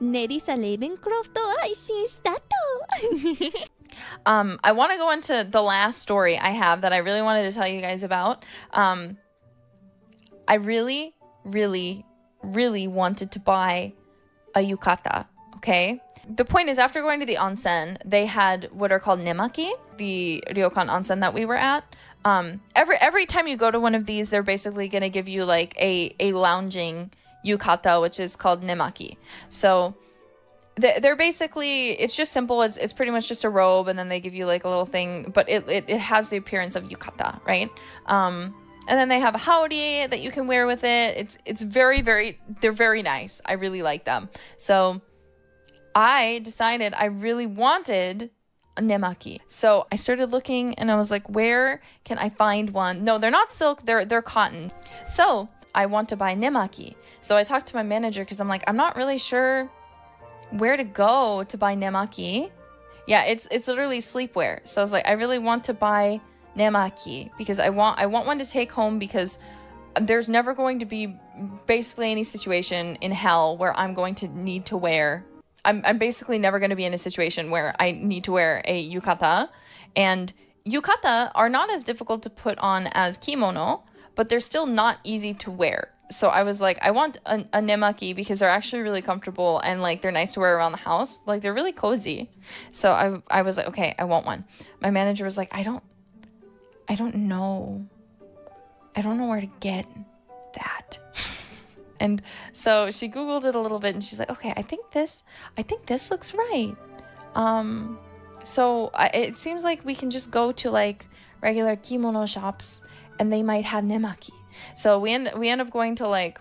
Nerissa Ravencroft を配信スタート I want to go into the last story I have that I really wanted to tell you guys about. I really, really, really wanted to buy a yukata, okay? The point is, after going to the onsen, they had what are called nemaki, the ryokan onsen that we were at. Every time you go to one of these, they're basically going to give you like a lounging yukata, which is called nemaki. So they're basically, it's just simple. It's pretty much just a robe, and then they give you like a little thing, but it has the appearance of yukata, right? And then they have a haori that you can wear with it. It's very, very, they're very nice. I really like them. So I decided I really wanted a nemaki. So I started looking, and I was like, where can I find one? No, they're not silk, they're cotton. So I want to buy nemaki. So I talked to my manager because I'm like, I'm not really sure where to go to buy nemaki. Yeah, it's literally sleepwear. So I was like, I really want to buy nemaki because I want one to take home, because there's never going to be basically any situation in hell where I'm going to need to wear. I'm basically never going to be in a situation where I need to wear a yukata, and yukata are not as difficult to put on as kimono, but they're still not easy to wear. So I was like, I want a nemaki because they're actually really comfortable, and like they're nice to wear around the house. Like they're really cozy. So I was like, okay, I want one. My manager was like, I don't know where to get that. And so she Googled it a little bit, and she's like, okay, I think this looks right. So it seems like we can just go to like regular kimono shops, and they might have nemaki. So we end up going to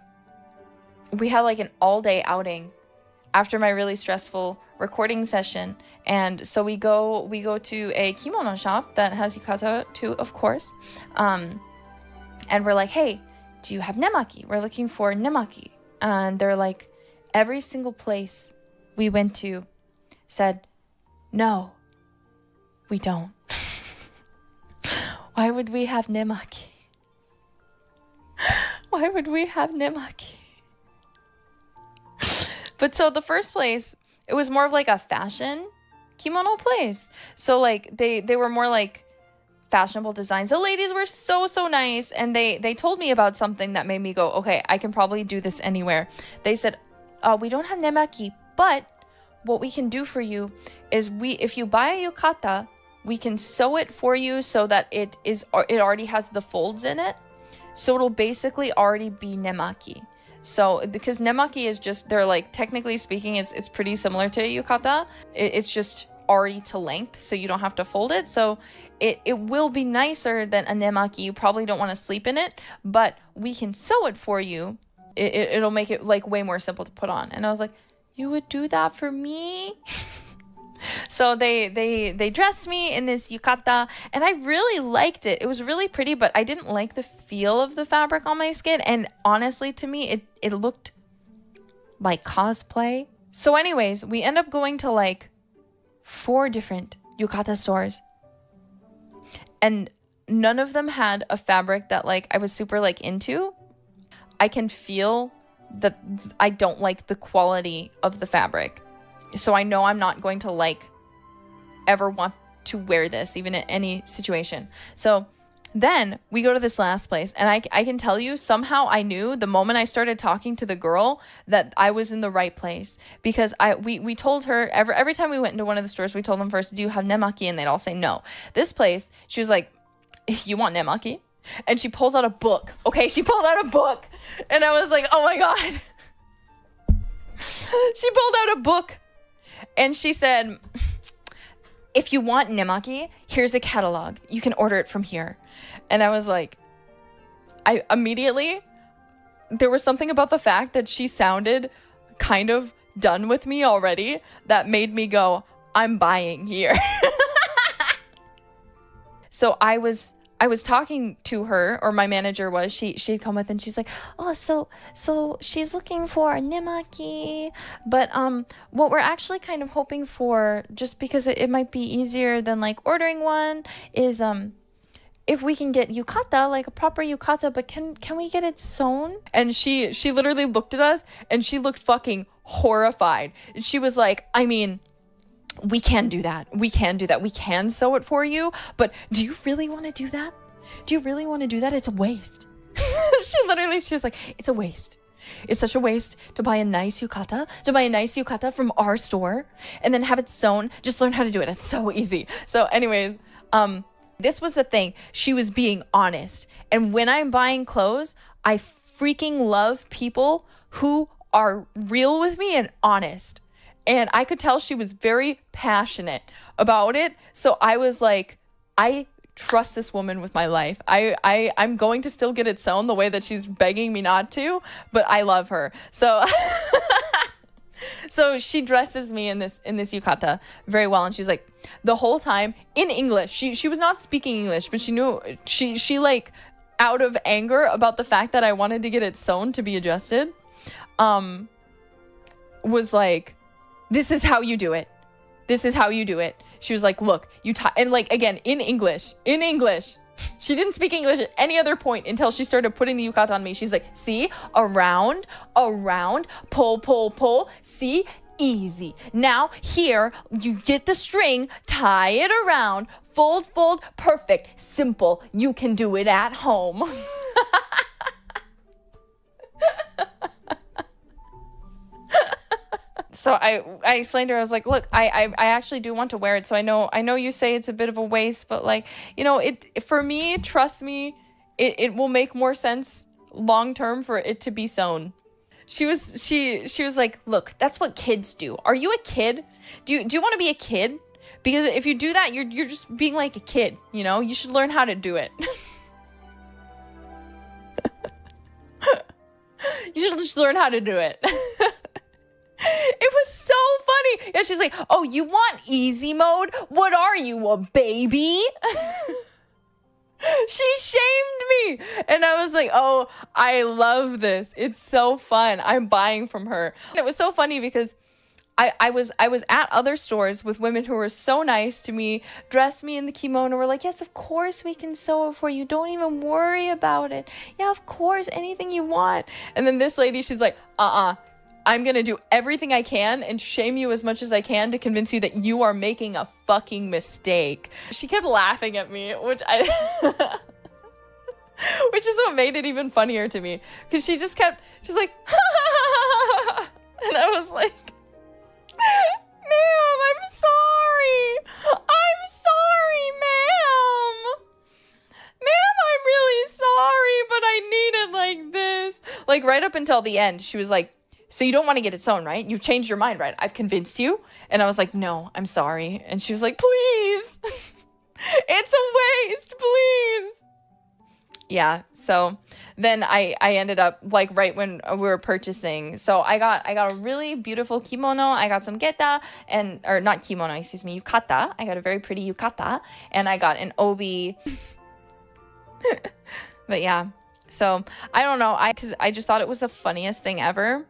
we had like an all-day outing after my really stressful recording session. And so we go to a kimono shop that has yukata too, of course. And we're like, hey, do you have nemaki? We're looking for nemaki. And they're like, every single place we went to said, no, we don't. Why would we have nemaki? Why would we have nemaki? But so the first place, it was more of like a fashion kimono place. So like they were more like fashionable designs. The ladies were so nice, and they told me about something that made me go, okay, I can probably do this anywhere. They said, we don't have nemaki, but what we can do for you is if you buy a yukata, we can sew it for you so that it already has the folds in it. So it'll basically already be nemaki. So because nemaki is just, they're like, technically speaking, it's pretty similar to a yukata. It's just already to length, so you don't have to fold it. So it will be nicer than a nemaki. You probably don't want to sleep in it, but we can sew it for you. It'll make it like way more simple to put on. And I was like, you would do that for me? So they dressed me in this yukata, and I really liked it. It was really pretty, but I didn't like the feel of the fabric on my skin. And honestly, to me, it looked like cosplay. So anyways, we end up going to like 4 different yukata stores, and none of them had a fabric that like I was super like into. I can feel that I don't like the quality of the fabric. So I know I'm not going to like ever want to wear this, even in any situation. So then we go to this last place, and I can tell you, somehow I knew the moment I started talking to the girl that I was in the right place, because we told her every time we went into one of the stores, we told them first, do you have nemaki? And they'd all say no. This place, she was like, you want nemaki? And she pulls out a book. Okay, she pulled out a book, and I was like, oh my god. She pulled out a book, and she said, if you want nemaki, here's a catalog. You can order it from here. And I was like, I immediately, there was something about the fact that she sounded kind of done with me already that made me go, I'm buying here. So I was talking to her, or my manager was, she'd come with, and she's like, oh, so she's looking for a nemaki, but what we're actually kind of hoping for, just because it might be easier than like ordering one, is if we can get yukata, like a proper yukata, but can we get it sewn? And she literally looked at us and she looked fucking horrified. And she was like, I mean, we can do that. We can do that. We can sew it for you. But do you really want to do that? Do you really want to do that? It's a waste. She was like, it's a waste. It's such a waste to buy a nice yukata from our store and then have it sewn. Just learn how to do it. It's so easy. So anyways, this was the thing. She was being honest. And when I'm buying clothes, I freaking love people who are real with me and honest. And I could tell she was very passionate about it. So I was like, I trust this woman with my life. I'm going to still get it sewn the way that she's begging me not to, but I love her. So so she dresses me in this yukata very well, and she's like, the whole time in English. She was not speaking English, but she knew she like, out of anger about the fact that I wanted to get it sewn to be adjusted, was like, this is how you do it. This is how you do it. She was like, look, and like, again, in English. She didn't speak English at any other point until she started putting the yukata on me. She's like, see, around, pull, see, easy. Now here, you get the string, tie it around, fold, perfect, simple. You can do it at home. So I explained to her, I was like, look, I actually do want to wear it. So I know you say it's a bit of a waste, but like, you know, for me, trust me, it will make more sense long term for it to be sewn. She was like, look, that's what kids do. Are you a kid? Do you want to be a kid? Because if you do that, you're just being like a kid, you know? You should learn how to do it. You should just learn how to do it. It was so funny. Yeah, she's like, oh, you want easy mode? What are you, a baby? She shamed me. And I was like, oh, I love this. It's so fun. I'm buying from her. And it was so funny because I was at other stores with women who were so nice to me, dressed me in the kimono, were like, yes, of course we can sew it for you. Don't even worry about it. Yeah, of course, anything you want. And then this lady, she's like, I'm gonna do everything I can and shame you as much as I can to convince you that you are making a fucking mistake. She kept laughing at me, which is what made it even funnier to me. Because she's like, and I was like, ma'am, I'm sorry. I'm sorry, ma'am. Ma'am, I'm really sorry, but I need it like this. Like, right up until the end, she was like, so you don't want to get it sewn, right? You've changed your mind, right? I've convinced you. And I was like, no, I'm sorry. And she was like, please. It's a waste, please. Yeah, so then I ended up, like, right when we were purchasing. So I got a really beautiful kimono. I got some geta, or not kimono, excuse me, yukata. I got a very pretty yukata. And I got an obi. But yeah, so I don't know. Because I just thought it was the funniest thing ever.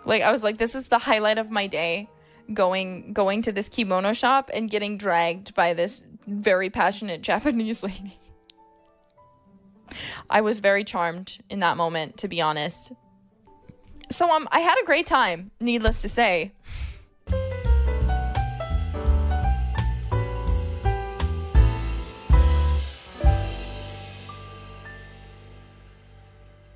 Like, I was like, this is the highlight of my day, going to this kimono shop and getting dragged by this very passionate Japanese lady. I was very charmed in that moment, to be honest. So I had a great time, needless to say.